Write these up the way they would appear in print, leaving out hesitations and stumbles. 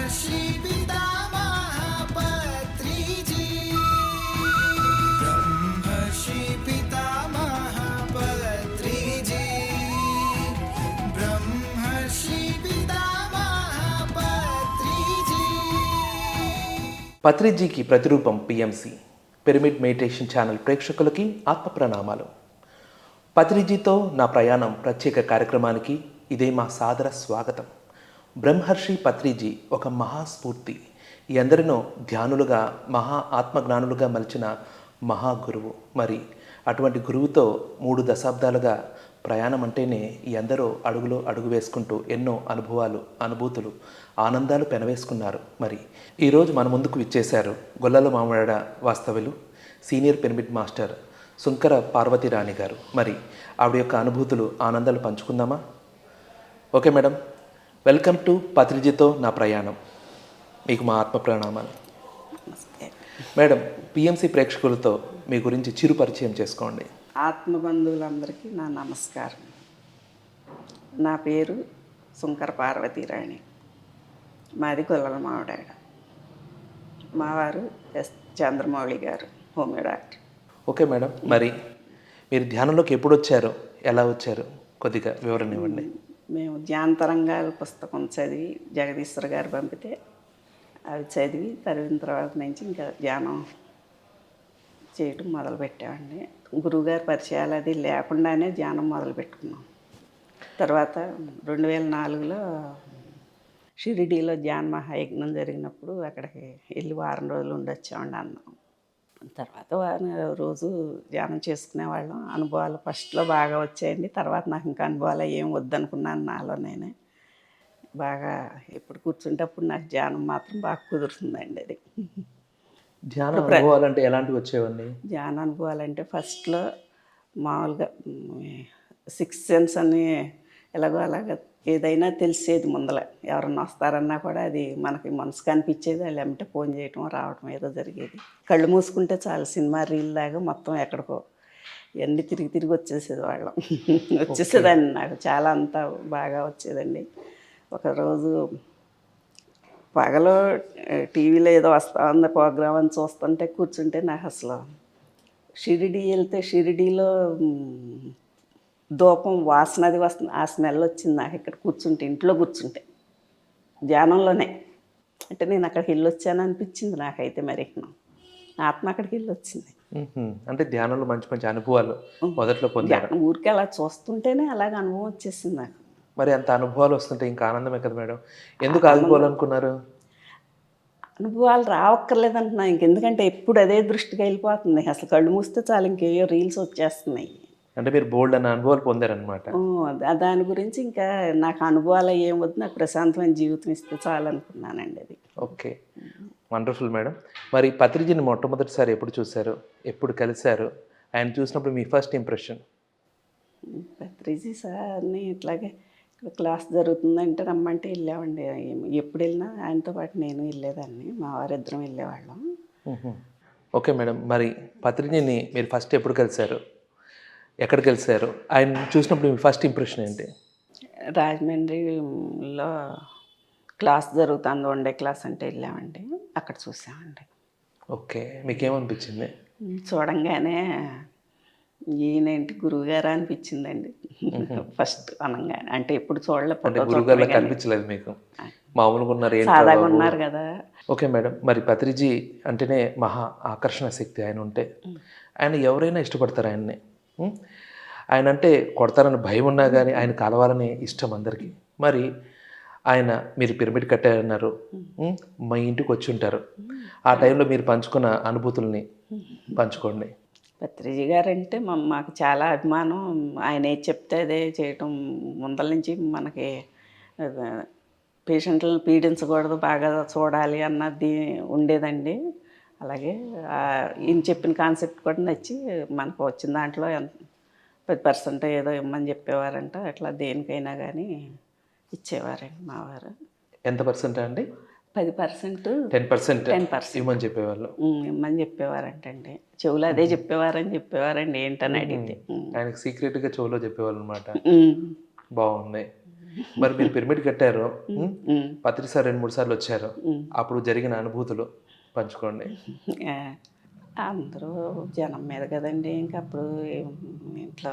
బ్రహ్మర్షి పితామహ పత్రిజీ బ్రహ్మర్షి పితామహ పత్రిజీ బ్రహ్మర్షి పితామహ పత్రిజీ. పత్రిజీకి ప్రతిరూపం పిఎంసి పిరమిడ్ మెడిటేషన్ ఛానల్ ప్రేక్షకులకి ఆత్మ ప్రణామాలు. పత్రిజీతో నా ప్రయాణం ప్రత్యేక కార్యక్రమానికి ఇదే మా సాదర స్వాగతం. బ్రహ్మర్షి పత్రిజీ ఒక మహాస్ఫూర్తి, ఎందరినో ధ్యానులుగా మహా ఆత్మజ్ఞానులుగా మలిచిన మహాగురువు. మరి అటువంటి గురువుతో 3 దశాబ్దాలుగా ప్రయాణం అంటేనే ఎందరో అడుగులో అడుగు వేసుకుంటూ ఎన్నో అనుభవాలు, అనుభూతులు, ఆనందాలు పెనవేసుకున్నారు. మరి ఈరోజు మన ముందుకు విచ్చేశారు గొల్లల మామిడాడ వాస్తవ్యులు senior pyramid master Sunkara Parvathi Rani garu. మరి ఆవిడ యొక్క అనుభూతులు, ఆనందాలు పంచుకుందామా? ఓకే మేడం, వెల్కమ్ టు పత్రిజీతో నా ప్రయాణం. మీకు మా ఆత్మ ప్రణామాలు. మేడం, పిఎంసి ప్రేక్షకులతో మీ గురించి చిరు పరిచయం చేసుకోండి. ఆత్మబంధువులందరికీ నా నమస్కారం. నా పేరు సుంకర పార్వతి రాణి. మాది గొల్లల మామిడాడ. మా వారు ఎస్ చంద్రమౌళి గారు, హోమియో డాక్టర్. ఓకే మేడం, మరి మీరు ధ్యానంలోకి ఎప్పుడు వచ్చారు, ఎలా వచ్చారు, కొద్దిగా వివరణ ఇవ్వండి. మేము ధ్యానతరంగాలు పుస్తకం చదివి జగదీశ్వర్ గారు పంపితే అవి చదివి చదివిన తర్వాత నుంచి ఇంకా ధ్యానం చేయటం మొదలుపెట్టామండి. గురువుగారి పరిచయాలు అది లేకుండానే ధ్యానం మొదలుపెట్టుకున్నాం. తర్వాత 2004లో షిరిడీలో ధ్యాన మహాయజ్ఞం జరిగినప్పుడు అక్కడికి వెళ్ళి వారం రోజులు ఉండొచ్చామండి అన్నాం. తర్వాత రోజు ధ్యానం చేసుకునేవాళ్ళం. అనుభవాలు ఫస్ట్లో బాగా వచ్చాయండి. తర్వాత నాకు ఇంకా అనుభవాలు ఏం వద్దనుకున్నాను నాలో నేనే. బాగా ఎప్పుడు కూర్చుంటప్పుడు నాకు ధ్యానం మాత్రం బాగా కుదురుతుందండి. అది ధ్యాన అనుభవాలు అంటే ఎలాంటివి వచ్చేవన్నీ? ధ్యాన అనుభవాలు అంటే ఫస్ట్లో మామూలుగా 6 సెన్స్ అని ఎలాగో అలాగ ఏదైనా తెలిసేది ముందల. ఎవరన్నా వస్తారన్నా కూడా అది మనకి మనసుకు అనిపించేది. వాళ్ళు ఏమంటే ఫోన్ చేయటం రావటం ఏదో జరిగేది. కళ్ళు మూసుకుంటే చాలు, సినిమా రీల్ లాగా మొత్తం ఎక్కడికో ఇవన్నీ తిరిగి తిరిగి వచ్చేసేది వాళ్ళం. వచ్చేసేదండి. నాకు చాలా అంతా బాగా వచ్చేదండి. ఒకరోజు పగలో టీవీలో ఏదో వస్తా ఉంది ప్రోగ్రామ్ అని చూస్తుంటే కూర్చుంటే నాకు అసలు షిరిడి వెళ్తే షిరిడీలో ధూపం వాసన అది వస్తుంది. ఆ స్మెల్ వచ్చింది నాకు ఇక్కడ కూర్చుంటే, ఇంట్లో కూర్చుంటే ధ్యానంలోనే. అంటే నేను అక్కడికి వెళ్ళొచ్చాను అనిపించింది నాకైతే. మరి ఆత్మ అక్కడికి వెళ్ళొచ్చింది. అంటే ధ్యానంలో మంచి మంచి అనుభవాలు మొదట్లో పొందారు. ఊరికే అలా చూస్తుంటేనే అలాగ అనుభవం వచ్చేసింది నాకు. మరి అంత అనుభవాలు వస్తుంటే ఇంకా ఆనందమే కదా మేడం. ఎందుకు ఆగిపోవాలనుకున్నారు? అనుభవాలు రావక్కర్లేదు అంటున్నా. ఇంకెందుకంటే ఎప్పుడు అదే దృష్టికి వెళ్ళిపోతుంది. అసలు కళ్ళు మూస్తే చాలు ఇంకేయో రీల్స్ వచ్చేస్తున్నాయి. అంటే మీరు బోల్డ్ అన్న అనుభవాలు పొందారనమాట. దాని గురించి ఇంకా నాకు అనుభవాలు ఏం వద్దు, నాకు ప్రశాంతమైన జీవితం ఇస్తే చాలు అనుకున్నానండి. అది ఓకే, వండర్ఫుల్ మేడం. మరి పత్రిజీని మొట్టమొదటిసారి ఎప్పుడు చూశారు, ఎప్పుడు కలిశారు, ఆయన చూసినప్పుడు మీ ఫస్ట్ ఇంప్రెషన్? పత్రిజీ సార్ని ఇట్లాగే క్లాస్ జరుగుతుందంటే రమ్మంటే వెళ్ళామండి. ఎప్పుడు వెళ్ళినా ఆయనతో పాటు నేను వెళ్ళేదాన్ని, మా వారిద్దరం వెళ్ళేవాళ్ళం. ఓకే మేడం, మరి పత్రిజీని మీరు ఫస్ట్ ఎప్పుడు కలిశారు, ఎక్కడ కలిశారు, ఆయన చూసినప్పుడు మీ ఫస్ట్ ఇంప్రెషన్ ఏంటి? రాజమండ్రిలో క్లాస్ జరుగుతుంది, 1 డే క్లాస్ అంటే వెళ్ళామండి. అక్కడ చూసామండి. ఓకే, మీకేమనిపించింది? చూడంగానే ఈయనేంటి గురువుగారా అనిపించిందండి ఫస్ట్ అనగానే. అంటే ఎప్పుడు చూడలేదు, గురువుగారు కనిపించలేదు మీకు? మామూలుగా ఉన్నారు, సాదాగా ఉన్నారు కదా. ఓకే మేడం, మరి పత్రిజీ అంటేనే మహా ఆకర్షణ శక్తి. ఆయన ఉంటే ఆయన ఎవరైనా ఇష్టపడతారు ఆయన్ని. ఆయన అంటే కొడతారని భయం ఉన్నా కానీ ఆయన కలవాలని ఇష్టం అందరికీ. మరి ఆయన మీరు పిరమిడ్ కట్టారన్నారు, మా ఇంటికి వచ్చి ఉంటారు. ఆ టైంలో మీరు పంచుకున్న అనుభూతుల్ని పంచుకోండి. పత్రిజీ గారంటే మాకు చాలా అభిమానం. ఆయన ఏది చెప్తే అదే చేయటం. ముందల నుంచి మనకి పేషెంట్లను పీడించకూడదు, బాగా చూడాలి అన్నది ఉండేదండి. అలాగే ఈయన చెప్పిన కాన్సెప్ట్ కూడా నచ్చి మనకు వచ్చిన దాంట్లో 10% ఏదో ఇమ్మని చెప్పేవారంట. అట్లా దేనికైనా కానీ ఇచ్చేవారండి మా వారు. ఎంత పర్సెంట్ అండి? 10%, 10% ఇవ్వమని చెప్పేవాళ్ళు. ఇమ్మని చెప్పేవారంటండి. చెవులు అదే చెప్పేవారండి. ఏంటని అడిగితే ఆయనకి సీక్రెట్గా చెవులో చెప్పేవాళ్ళు అనమాట. బాగుంది. మరి మీరు పిరమిడ్ కట్టారు, పత్రి సార్ 2-3 సార్లు వచ్చారు, అప్పుడు జరిగిన అనుభూతులు పంచుకోండి. ఆ, అందరూ జనం మీద కదండి, ఇంకా అప్పుడు ఇంట్లో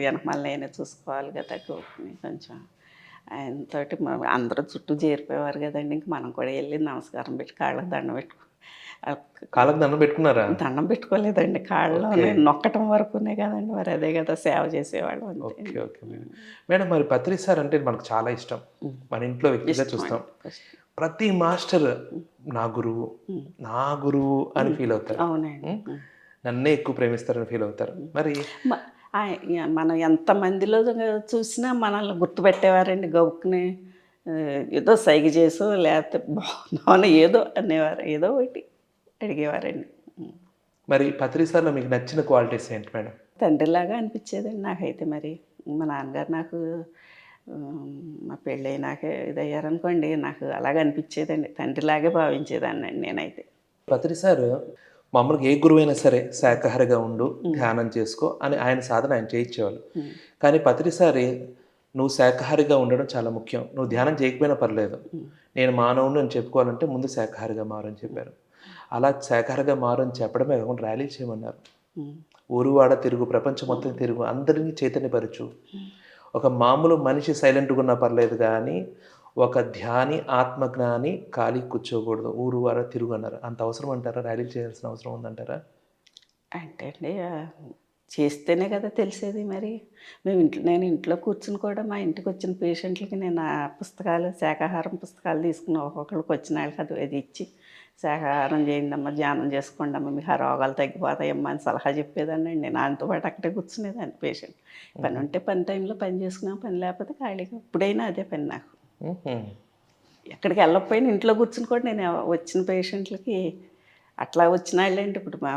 వెనకమాల నేనే చూసుకోవాలి కదా, కొంచెం ఆయనతోటి అందరూ చుట్టూ చేరిపోయేవారు కదండి, ఇంక మనం కూడా వెళ్ళి నమస్కారం పెట్టి కాళ్ళకి దండం కాళ్ళకి దండం పెట్టుకున్నారా? దండం పెట్టుకోలేదండి, కాళ్ళలో నొక్కటం వరకునే కదండి, మరి అదే కదా సేవ చేసేవాళ్ళం. ఓకే ఓకే మేడం, మరి పత్రి సార్ అంటే మనకు చాలా ఇష్టం, మన ఇంట్లో వ్యక్తిగా చూస్తాం. ప్రతి మాస్టర్ నా గురువు అని ఫీల్ అవుతారు. అవునండి, నన్నే ఎక్కువ ప్రేమిస్తారని ఫీల్ అవుతారు. మరి మనం ఎంతమందిలో చూసినా మనల్ని గుర్తుపెట్టేవారండి, గౌక్కుని ఏదో సైగ చేసో లేకపోతే బాగున్నామని ఏదో అనేవారు, ఏదో ఒకటి అడిగేవారండి. మరి పత్రి సార్లో మీకు నచ్చిన క్వాలిటీస్ ఏంటి మేడం? తండ్రిలాగా అనిపించేదండి నాకైతే. మరి మా నాన్నగారు నాకు మా పెళ్ళైనాకే ఇదయ్యారనుకోండి, నాకు అలాగే అనిపించేదండి, తండ్రిలాగే భావించేదాన్ని అండి నేనైతే. పత్రి సార్ మామూలుగా ఏ గురువైనా సరే శాకాహారిగా ఉండు, ధ్యానం చేసుకో అని ఆయన సాధన ఆయన చేయించేవాళ్ళు. కానీ పత్రి సారి నువ్వు శాకాహారిగా ఉండడం చాలా ముఖ్యం, నువ్వు ధ్యానం చేయకపోయినా పర్లేదు, నేను మానవుని అని చెప్పుకోవాలంటే ముందు శాకాహారిగా మారని చెప్పారు. అలా శాకాహారిగా మారని చెప్పడమే కాకుండా ర్యాలీ చేయమన్నారు. ఊరువాడ తిరుగు, ప్రపంచం మొత్తం తిరుగు, అందరినీ చైతన్యపరచు. ఒక మామూలు మనిషి సైలెంట్గా ఉన్నా పర్లేదు, కానీ ఒక ధ్యాని ఆత్మజ్ఞాని ఖాళీ కూర్చోకూడదు, ఊరు వార తిరుగు అన్నారు. అంత అవసరం అంటారా? ర్యాలీ చేయాల్సిన అవసరం ఉందంటారా? అంటే అండి, చేస్తేనే కదా తెలిసేది. మరి నేను ఇంట్లో కూర్చుని కూడా మా ఇంటికి వచ్చిన పేషెంట్లకి నేను ఆ పుస్తకాలు, శాకాహారం పుస్తకాలు తీసుకుని ఒక్కొక్కరికి వచ్చిన వాళ్ళకి అది ఇచ్చి, శాకాహారం చేయండి అమ్మ, ధ్యానం చేసుకోండి అమ్మ, మీకు ఆ రోగాలు తగ్గిపోతాయమ్మా అని సలహా చెప్పేదాన్ని అండి. నేను ఆయనతో పాటు అక్కడే కూర్చునేదాన్ని. పేషెంట్ పని ఉంటే పని టైంలో పని చేసుకున్నాం, పని లేకపోతే ఖాళీగా ఎప్పుడైనా అదే పని నాకు. ఎక్కడికి వెళ్ళకపోయినా ఇంట్లో కూర్చుని కూడా నేను వచ్చిన పేషెంట్లకి అట్లా వచ్చిన వాళ్ళండి ఇప్పుడు మా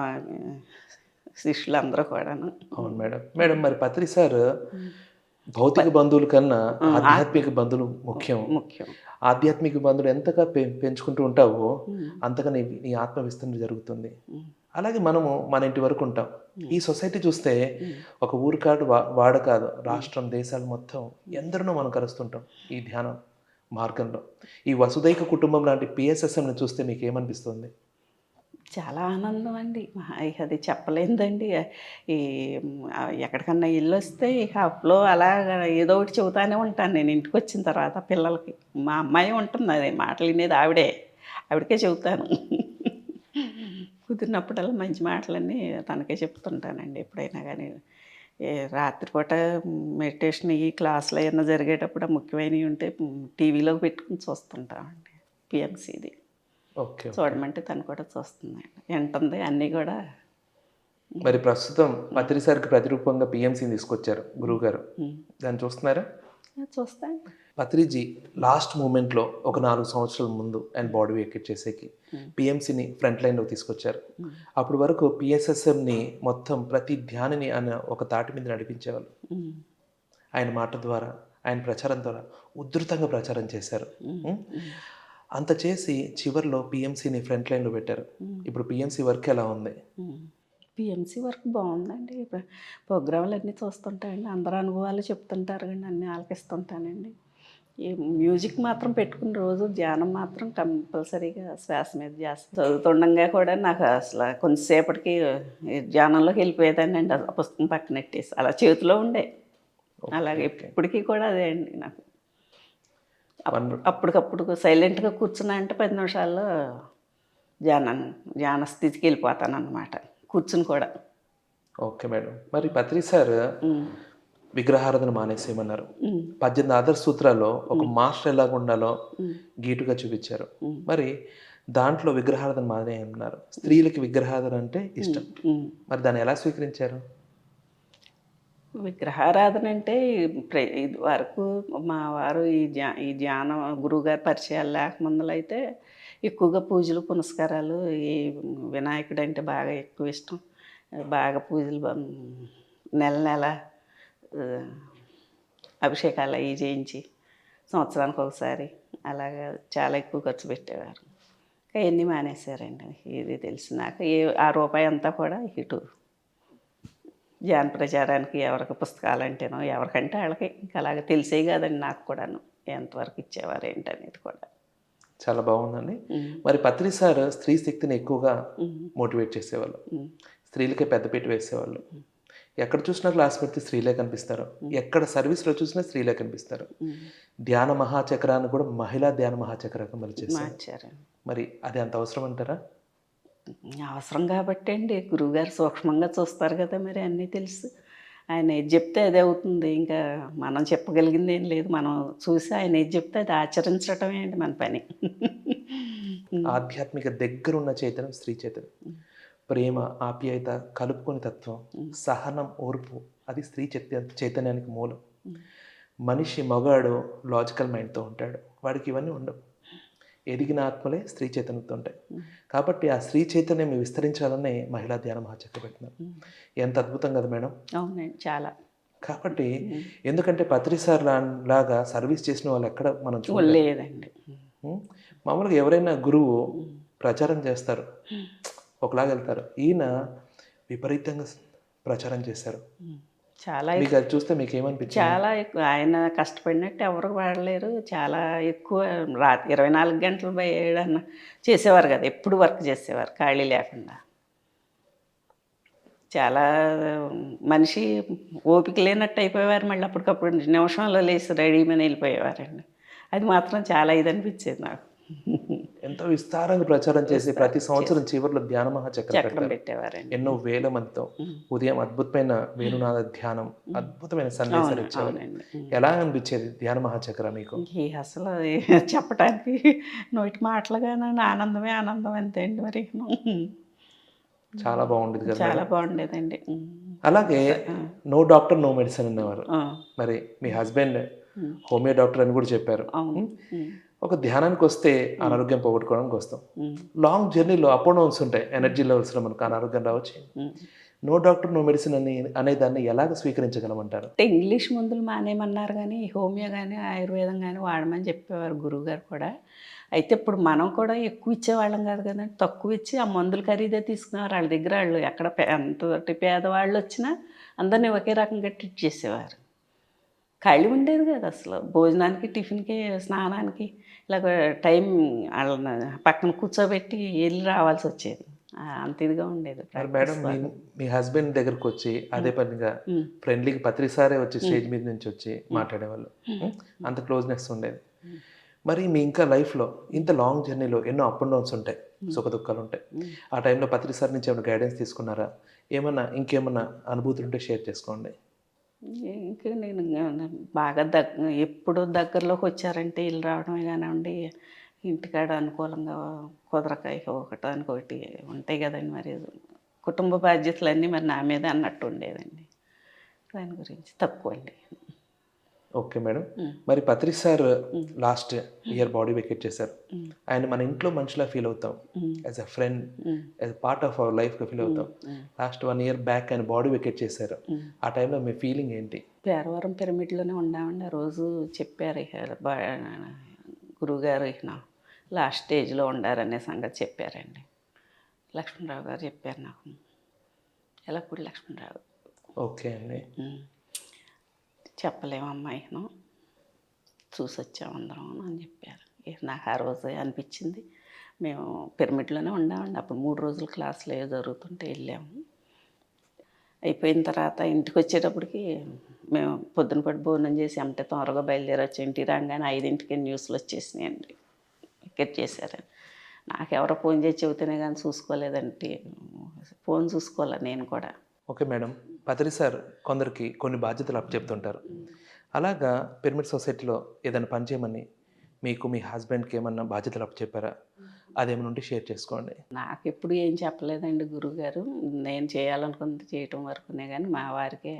శిష్యులందరూ కూడాను. అవును మేడం. మేడం, మరి పత్రి సార్ భౌతిక బంధువుల కన్నా ఆధ్యాత్మిక బంధువులు ముఖ్యం. ఆధ్యాత్మిక బంధువులు ఎంతగా పెంచుకుంటూ ఉంటావో అంతగా నీ ఆత్మ విస్తరణ జరుగుతుంది. అలాగే మనము మన ఇంటి వరకు ఉంటాం. ఈ సొసైటీ చూస్తే ఒక ఊరు కాదు, వాడ కాదు, రాష్ట్రం, దేశాలు మొత్తం ఎందరినో మనం కలుస్తుంటాం ఈ ధ్యానం మార్గంలో. ఈ వసుదైక కుటుంబం లాంటి పిఎస్ఎస్ఎంని చూస్తే మీకు ఏమనిపిస్తుంది? చాలా ఆనందం అండి, అది చెప్పలేదండి. ఈ ఎక్కడికన్నా ఇల్లు వస్తే ఇక అప్పులో అలా ఏదో ఒకటి చెబుతానే ఉంటాను నేను ఇంటికి వచ్చిన తర్వాత పిల్లలకి. మా అమ్మాయి ఉంటుంది, అదే మాటలు వినేది ఆవిడకే చెబుతాను. కుదిరినప్పుడల్లా మంచి మాటలన్నీ తనకే చెప్తుంటానండి. ఎప్పుడైనా కానీ రాత్రిపూట మెడిటేషన్ ఈ క్లాసులు ఏమైనా జరిగేటప్పుడు ముఖ్యమైనవి ఉంటే టీవీలో పెట్టుకుని చూస్తుంటామండి. పిఎంసీది చూడమంటే తను కూడా చూస్తుందండి, వింటుంది అన్నీ కూడా. మరి ప్రస్తుతం పత్రి సార్కి ప్రతిరూపంగా పిఎంసీని తీసుకొచ్చారు గురువుగారు, దాన్ని చూస్తున్నారా? చూస్తాను. పత్రిజీ లాస్ట్ మూమెంట్లో ఒక 4 సంవత్సరాల ముందు ఆయన బాడీ వేకెట్ చేసేకి పిఎంసీని ఫ్రంట్ లైన్లో తీసుకొచ్చారు. అప్పటి వరకు పిఎస్ఎస్ఎంని మొత్తం ప్రతి ధ్యానిని ఆయన ఒక తాటి మీద నడిపించేవాళ్ళు. ఆయన మాట ద్వారా, ఆయన ప్రచారం ద్వారా ఉధృతంగా ప్రచారం చేశారు. అంత చేసి చివరిలో పిఎంసీని ఫ్రంట్ లైన్లో పెట్టారు. ఇప్పుడు పిఎంసీ వర్క్ ఎలా ఉంది? పిఎంసీ వర్క్ బాగుందండి. ప్రోగ్రాంలు అన్నీ చూస్తుంటాయండి, అందరు అనుభవాలు చెప్తుంటారు కండి, అన్నీ ఆలకిస్తుంటానండి. ఈ మ్యూజిక్ మాత్రం పెట్టుకుని రోజు ధ్యానం మాత్రం కంపల్సరీగా శ్వాస మీద చేస్తాను. చదువుతుండగా కూడా నాకు అసలు కొంతసేపటికి ధ్యానంలోకి వెళ్ళిపోయేదాన్ని అండి, ఆ పుస్తకం పక్కనెట్టేసి అలా చేతిలో ఉండే. అలాగే ఇప్పటికీ కూడా అదే అండి నాకు. అప్పటికప్పుడు సైలెంట్గా కూర్చున్నా అంటే 10 నిమిషాల్లో ధ్యాన స్థితికి వెళ్ళిపోతాను అన్నమాట, కూర్చుని కూడా. Okay madam. మరి పత్రి సార్ విగ్రహారాధన మానేసేయమన్నారు. 18 ఆదర్శ సూత్రాల్లో ఒక మాస్టర్ ఎలాగ ఉండాలో గీటుగా చూపించారు. మరి దాంట్లో విగ్రహారాధన మానేయమన్నారు. స్త్రీలకి విగ్రహారాధన అంటే ఇష్టం, మరి దాన్ని ఎలా స్వీకరించారు? విగ్రహారాధన అంటే ఇది వరకు మా వారు ఈ ధ్యానం గురువుగారి పరిచయాలు లేకముందులో అయితే ఎక్కువగా పూజలు పునస్కారాలు, ఈ వినాయకుడు అంటే బాగా ఎక్కువ ఇష్టం. బాగా పూజలు నెల అభిషేకాలు అవి చేయించి సంవత్సరానికి ఒకసారి అలాగా చాలా ఎక్కువ ఖర్చు పెట్టేవారు. అవన్నీ మానేశారండి. ఇది తెలిసి నాకు ఆ రూపాయి అంతా కూడా ఇటు ధ్యాన ప్రచారానికి ఎవరికి పుస్తకాలు అంటేనో ఎవరికంటే వాళ్ళకి ఇంకా అలాగే తెలిసే కదండి నాకు కూడాను ఎంతవరకు ఇచ్చేవారు ఏంటనేది కూడా. చాలా బాగుందండి. మరి పత్రి సార్ స్త్రీ శక్తిని ఎక్కువగా మోటివేట్ చేసేవాళ్ళు, స్త్రీలకే పెద్దపీట వేసేవాళ్ళు. ఎక్కడ చూసినా క్లాస్ పెడితే స్త్రీలే కనిపిస్తారు, ఎక్కడ సర్వీస్లో చూసినా స్త్రీలే కనిపిస్తారు. ధ్యాన మహాచక్రాన్ని కూడా మహిళా ధ్యాన మహాచక్రంగా మరి చేశారు. మరి అది అంత అవసరం అంటారా? అవసరం కాబట్టి అండి, గురువుగారు సూక్ష్మంగా చూస్తారు కదా, మరి అన్నీ తెలుసు. ఆయన ఏది చెప్తే అదే అవుతుంది. ఇంకా మనం చెప్పగలిగింది ఏం లేదు. మనం చూసి ఆయన ఏది చెప్తే అది ఆచరించడమే అండి మన పని. ఆధ్యాత్మిక దగ్గరున్న చైతన్యం స్త్రీ చైతన్యం. ప్రేమ, ఆప్యాయత, కలుపుకొని తత్వం, సహనం, ఓర్పు అది స్త్రీ చైతన్యానికి మూలం. మనిషి మగాడు లాజికల్ మైండ్తో ఉంటాడు, వాడికి ఇవన్నీ ఉండవు. ఎదిగిన ఆత్మలే స్త్రీ చైతన్యంతో ఉంటాయి. కాబట్టి ఆ స్త్రీ చైతన్యం విస్తరించాలని మహిళా ధ్యాన మహాచక్ర పెట్టినారు. ఎంత అద్భుతం కదా మేడం. అవునండి, చాలా. కాబట్టి ఎందుకంటే పత్రి సార్ లాగా సర్వీస్ చేసిన వాళ్ళు ఎక్కడ మనం చూడలేదండి. మామూలుగా ఎవరైనా గురువు ప్రచారం చేస్తారు, ఒకలాగా వెళ్తారు. ఈయన విపరీతంగా ప్రచారం చేశారు. చాలా మీకు అది చూస్తే మీకు ఏమనిపించింది? చాలా ఎక్కువ. ఆయన కష్టపడినట్టు ఎవరు వాడలేరు. చాలా ఎక్కువ 24 గంటలు 7 చేసేవారు కదా, ఎప్పుడు వర్క్ చేసేవారు ఖాళీ లేకుండా. చాలా మనిషి ఓపిక లేనట్టు అయిపోయేవారు. మళ్ళీ అప్పటికప్పుడు నిమిషంలో లేచి రెడీమని వెళ్ళిపోయేవారండి. అది మాత్రం చాలా ఇది అనిపించేది నాకు. ఎంతో విస్తారంగా ప్రచారం చేసి ప్రతి సంవత్సరం చివరిలో ధ్యాన మహాచక్రం పెట్టేవారండి. ఎన్నో వేల మందితో ఉదయం అద్భుతమైన వేణునాద ధ్యానం, అద్భుతమైన సందేశాలు ఇచ్చేవారు. ఎలా అనిపించేది ధ్యాన మహాచక్ర మీకు? అసలు చెప్పడానికి నోటి మాటలుగానే ఆనందమే ఆనందం అంతే అండి. మరి చాలా బాగుండేది కదా. చాలా బాగుండేదండి. అలాగే నో డాక్టర్ నో మెడిసిన్ అనేవారు. మరి మీ హస్బెండ్ హోమియో డాక్టర్ అని కూడా చెప్పారు. ఒక ధ్యానానికి వస్తే అనారోగ్యం పోగొట్టుకోవడానికి వస్తాం. లాంగ్ జర్నీలో అప్ అండ్ డౌన్స్ ఉంటాయి, ఎనర్జీ లెవెల్స్లో మనకు అనారోగ్యం రావచ్చు. నో డాక్టర్ నో మెడిసిన్ అనే దాన్ని ఎలాగ స్వీకరించగలమంటారు? అంటే ఇంగ్లీష్ మందులు మానేమన్నారు, కానీ హోమియో కానీ ఆయుర్వేదం కానీ వాడమని చెప్పేవారు గురువుగారు కూడా. అయితే ఇప్పుడు మనం కూడా ఎక్కువ ఇచ్చేవాళ్ళం కాదు కదండి, తక్కువ ఇచ్చి ఆ మందులు ఖరీదే తీసుకునేవారు. వాళ్ళ దగ్గర వాళ్ళు ఎక్కడ ఎంతటి పేదవాళ్ళు వచ్చినా అందరినీ ఒకే రకంగా ట్రీట్ చేసేవారు. ఖాళీ ఉండేది కదా అసలు. భోజనానికి, టిఫిన్కి, స్నానానికి ఇలాగ టైం వాళ్ళని పక్కన కూర్చోబెట్టి వెళ్ళి రావాల్సి వచ్చేది. అంత ఇదిగా ఉండేది. మేడం, మీ హస్బెండ్ దగ్గరకు వచ్చి అదే పనిగా ఫ్రెండ్లీకి పత్రి సారే వచ్చి స్టేజ్ మీద నుంచి వచ్చి మాట్లాడేవాళ్ళు, అంత క్లోజ్నెస్ ఉండేది. మరి మీ ఇంకా లైఫ్లో ఇంత లాంగ్ జర్నీలో ఎన్నో అప్ అండ్ డౌన్స్ ఉంటాయి, సుఖ దుఃఖాలు ఉంటాయి. ఆ టైంలో పత్రి సార్ నుంచి ఏమైనా గైడెన్స్ తీసుకున్నారా? ఇంకేమన్నా అనుభూతులు ఉంటే షేర్ చేసుకోండి. ఇంకా నేను బాగా ఎప్పుడు దగ్గరలోకి వచ్చారంటే ఇల్లు రావడమే కానివ్వండి, ఇంటికాడ అనుకూలంగా కుదరకాయ ఒకటి ఉంటాయి కదండి. మరి కుటుంబ బాధ్యతలన్నీ మరి నా మీద అన్నట్టు ఉండేదండి. దాని గురించి తక్కువ అండి. Okay madam. మరి Patri sir last year body vacate చేశారు. ఆయన మన ఇంట్లో మనిషిలా ఫీల్ అవుతాం, as a friend, as part of our లైఫ్గా ఫీల్ అవుతాం. లాస్ట్ 1 year బ్యాక్ ఆయన బాడీ వెకేట్ చేశారు. ఆ టైంలో మీ ఫీలింగ్ ఏంటి? పేరవరం పిరమిడ్లోనే ఉన్నామండి. ఆ రోజు చెప్పారు గురువుగారు లాస్ట్ స్టేజ్లో ఉండారనే సంగతి చెప్పారండి. లక్ష్మణరావు గారు చెప్పారు నాకు, ఎల్లప్పుడు లక్ష్మణరావు. ఓకే అండి. చెప్పలేమమ్మా, చూసి వచ్చామందరం అని చెప్పారు. నాకు ఆ రోజు అనిపించింది. మేము పిరమిడ్లోనే ఉన్నామండి. అప్పుడు 3 రోజులు క్లాసులు ఏవో జరుగుతుంటే వెళ్ళాము. అయిపోయిన తర్వాత ఇంటికి వచ్చేటప్పటికి మేము పొద్దున పడి భోజనం చేసి అంటే త్వరగా బయలుదేరొచ్చు. ఇంటికి రాగానే 5ంటికి న్యూస్లు వచ్చేసినాయండి, వికెట్ చేశారని. నాకెవరో ఫోన్ చేసి చెబితేనే కానీ చూసుకోలేదంటే, ఫోన్ చూసుకోవాలి నేను కూడా. ఓకే మేడం, పత్రి సార్ కొందరికి కొన్ని బాధ్యతలు అప్పచెప్తుంటారు. అలాగా పిరమిడ్ సొసైటీలో ఏదైనా పని చేయమని మీకు మీ హస్బెండ్కి ఏమన్నా బాధ్యతలు అప్పచెప్పారా? అదేమైనా ఉంటే షేర్ చేసుకోండి. నాకు ఎప్పుడు ఏం చెప్పలేదండి గురువుగారు. నేను చేయాలనుకుంది చేయటం వరకునే, కానీ మా వారికే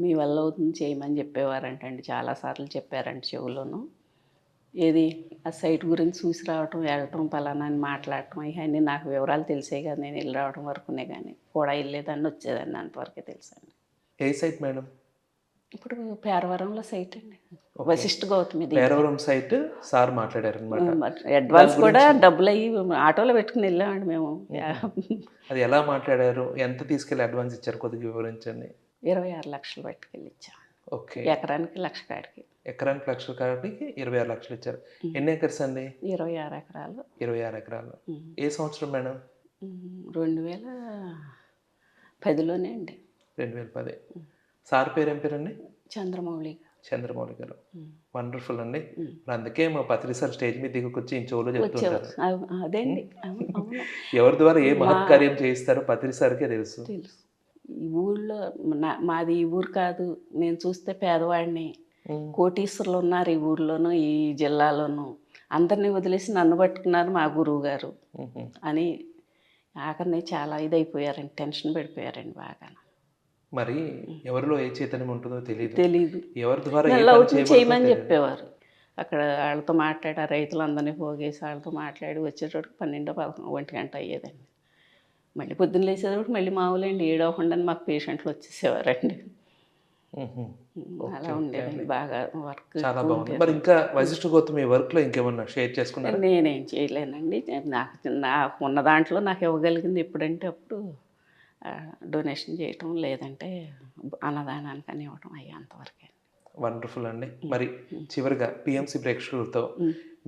మీ వల్ల అవుతుంది చేయమని చెప్పేవారంటండి. చాలాసార్లు చెప్పారంట చెవులోను. ఏది ఆ సైట్ గురించి చూసి రావటం, వెళ్ళటం, పలానా అని మాట్లాడటం, ఇవన్నీ నాకు వివరాలు తెలిసే కదా. నేను వెళ్ళి రావడం వరకునే, కానీ కూడా వెళ్ళేదాన్ని వచ్చేదాన్ని, అంతవరకే తెలుసండి. ఏ సైట్ మేడం? ఇప్పుడు పేరవరంలో సైట్ అండి, వశిష్ఠ గౌతమి. పేరవరం సైట్ సార్ మాట్లాడారు అనమాట. అడ్వాన్స్ కూడా డబ్బులు అయ్యి ఆటోలో పెట్టుకుని వెళ్ళామండి మేము. అది ఎలా మాట్లాడారు, ఎంత తీసుకెళ్ళి అడ్వాన్స్ ఇచ్చారు, కొద్దిగా వివరించండి. 26 లక్షలు పట్టుకెళ్ళి ఇచ్చాం. ఓకే. ఎకరానికి 1,00,000 కాడికి. ఎకరానికి 1,00,000 కాడికి 26 లక్షలు ఇచ్చారు. ఎన్ని ఎకర్స్ అండి? 26 ఎకరాలు. 26 ఎకరాలు. ఏ సంవత్సరం మేడం? 2010లోనే అండి. 2010. సార్ పేరు ఏం పేరండి? చంద్రమౌళి. చంద్రమౌళి గారు. వండర్ఫుల్ అండి. మరి అందుకే మా పత్రి సార్ స్టేజ్ మీద దిగుకొచ్చి ఈయన చెవులో చెప్తుంటారు. అదేండి. అవును. ఎవరి ద్వారా ఏ మహత్కార్యం చేయిస్తారో పత్రి సార్కే తెలుసు. తెలుసు. ఈ ఊళ్ళో మాది ఈ ఊరు కాదు, నేను చూస్తే పేదవాడిని, కోటీశ్వరులు ఉన్నారు ఈ ఊర్లోనూ ఈ జిల్లాలోనూ, అందరినీ వదిలేసి నన్ను పట్టుకున్నారు మా గురువు గారు అని ఆఖరిని చాలా ఇదైపోయారండి, టెన్షన్ పడిపోయారండి బాగా. మరి ఎవరిలో ఏ చైతన్యం ఉంటుందో తెలీదు. ఎవరి ద్వారా చేయమని చెప్పేవారు. అక్కడ వాళ్ళతో మాట్లాడి ఆ రైతులందరినీ పోగేసి వాళ్ళతో మాట్లాడి వచ్చేటప్పుడు 12-11 గంట అయ్యేదండి. మళ్ళీ పొద్దున్న లేచేటప్పుడు మళ్ళీ మామూలండి 7:00 మాకు పేషెంట్లు వచ్చేసేవారండి. అలా ఉండేదండి బాగా వర్క్. చాలా బాగుంది. మరి ఇంకా వశిష్ఠ గౌతమ్ ఈ వర్క్లో ఇంకేమన్నా షేర్ చేసుకున్నారు? నేనేం చేయలేనండి. నాకు ఉన్న దాంట్లో నాకు ఇవ్వగలిగింది ఎప్పుడంటే అప్పుడు డొనేషన్ చేయటం, లేదంటే అన్నదానానికి ఇవ్వటం అయ్యి అంతవరకే. వండర్ఫుల్ అండి. మరి చివరిగా పిఎంసి ప్రేక్షకులతో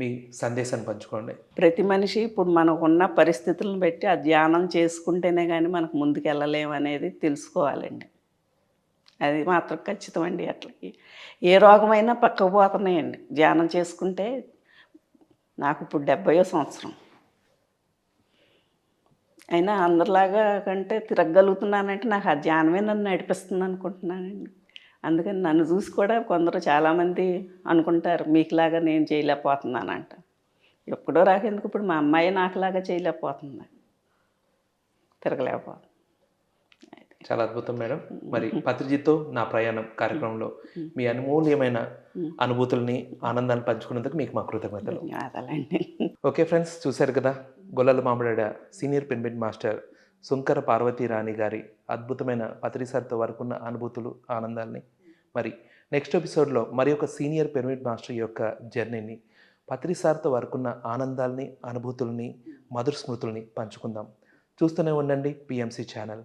మీ సందేశాన్ని పంచుకోండి. ప్రతి మనిషి ఇప్పుడు మనకున్న పరిస్థితులను బట్టి ఆ ధ్యానం చేసుకుంటేనే కానీ మనకు ముందుకు వెళ్ళలేము అనేది తెలుసుకోవాలండి. అది మాత్రం ఖచ్చితమండి. అట్లకి ఏ రోగమైనా పక్కకు పోతున్నాయండి ధ్యానం చేసుకుంటే. నాకు ఇప్పుడు 70వ సంవత్సరం అయినా అందరిలాగా కంటే తిరగలుగుతున్నానంటే నాకు ఆ ధ్యానమే నన్ను నడిపిస్తుంది అనుకుంటున్నానండి. అందుకని నన్ను చూసి కూడా కొందరు చాలామంది అనుకుంటారు మీకులాగా నేను చేయలేకపోతున్నానంట. ఎప్పుడో రాకెందుకు ఇప్పుడు మా అమ్మాయి నాకులాగా చేయలేకపోతుంది, తిరగలేకపోతుంది. చాలా అద్భుతం మేడం. మరి పత్రిజితో నా ప్రయాణం కార్యక్రమంలో మీ అమూల్యమైన అనుభూతుల్ని, ఆనందాన్ని పంచుకున్నందుకు మీకు మా కృతజ్ఞతలు. ధన్యవాదాలండి. ఓకే ఫ్రెండ్స్, చూశారు కదా గొల్లల మామిడాడ సీనియర్ పెన్మిట్ మాస్టర్ సుంకర పార్వతి రాణి గారి అద్భుతమైన పత్రి సార్తో వరకు ఉన్న అనుభూతులు, ఆనందాల్ని. మరి నెక్స్ట్ ఎపిసోడ్లో మరి ఒక సీనియర్ పెన్మిట్ మాస్టర్ యొక్క జర్నీని, పత్రి సార్తో వరకున్న ఆనందాల్ని, అనుభూతుల్ని, మధుర స్మృతుల్ని పంచుకుందాం. చూస్తూనే ఉండండి పిఎంసి ఛానల్.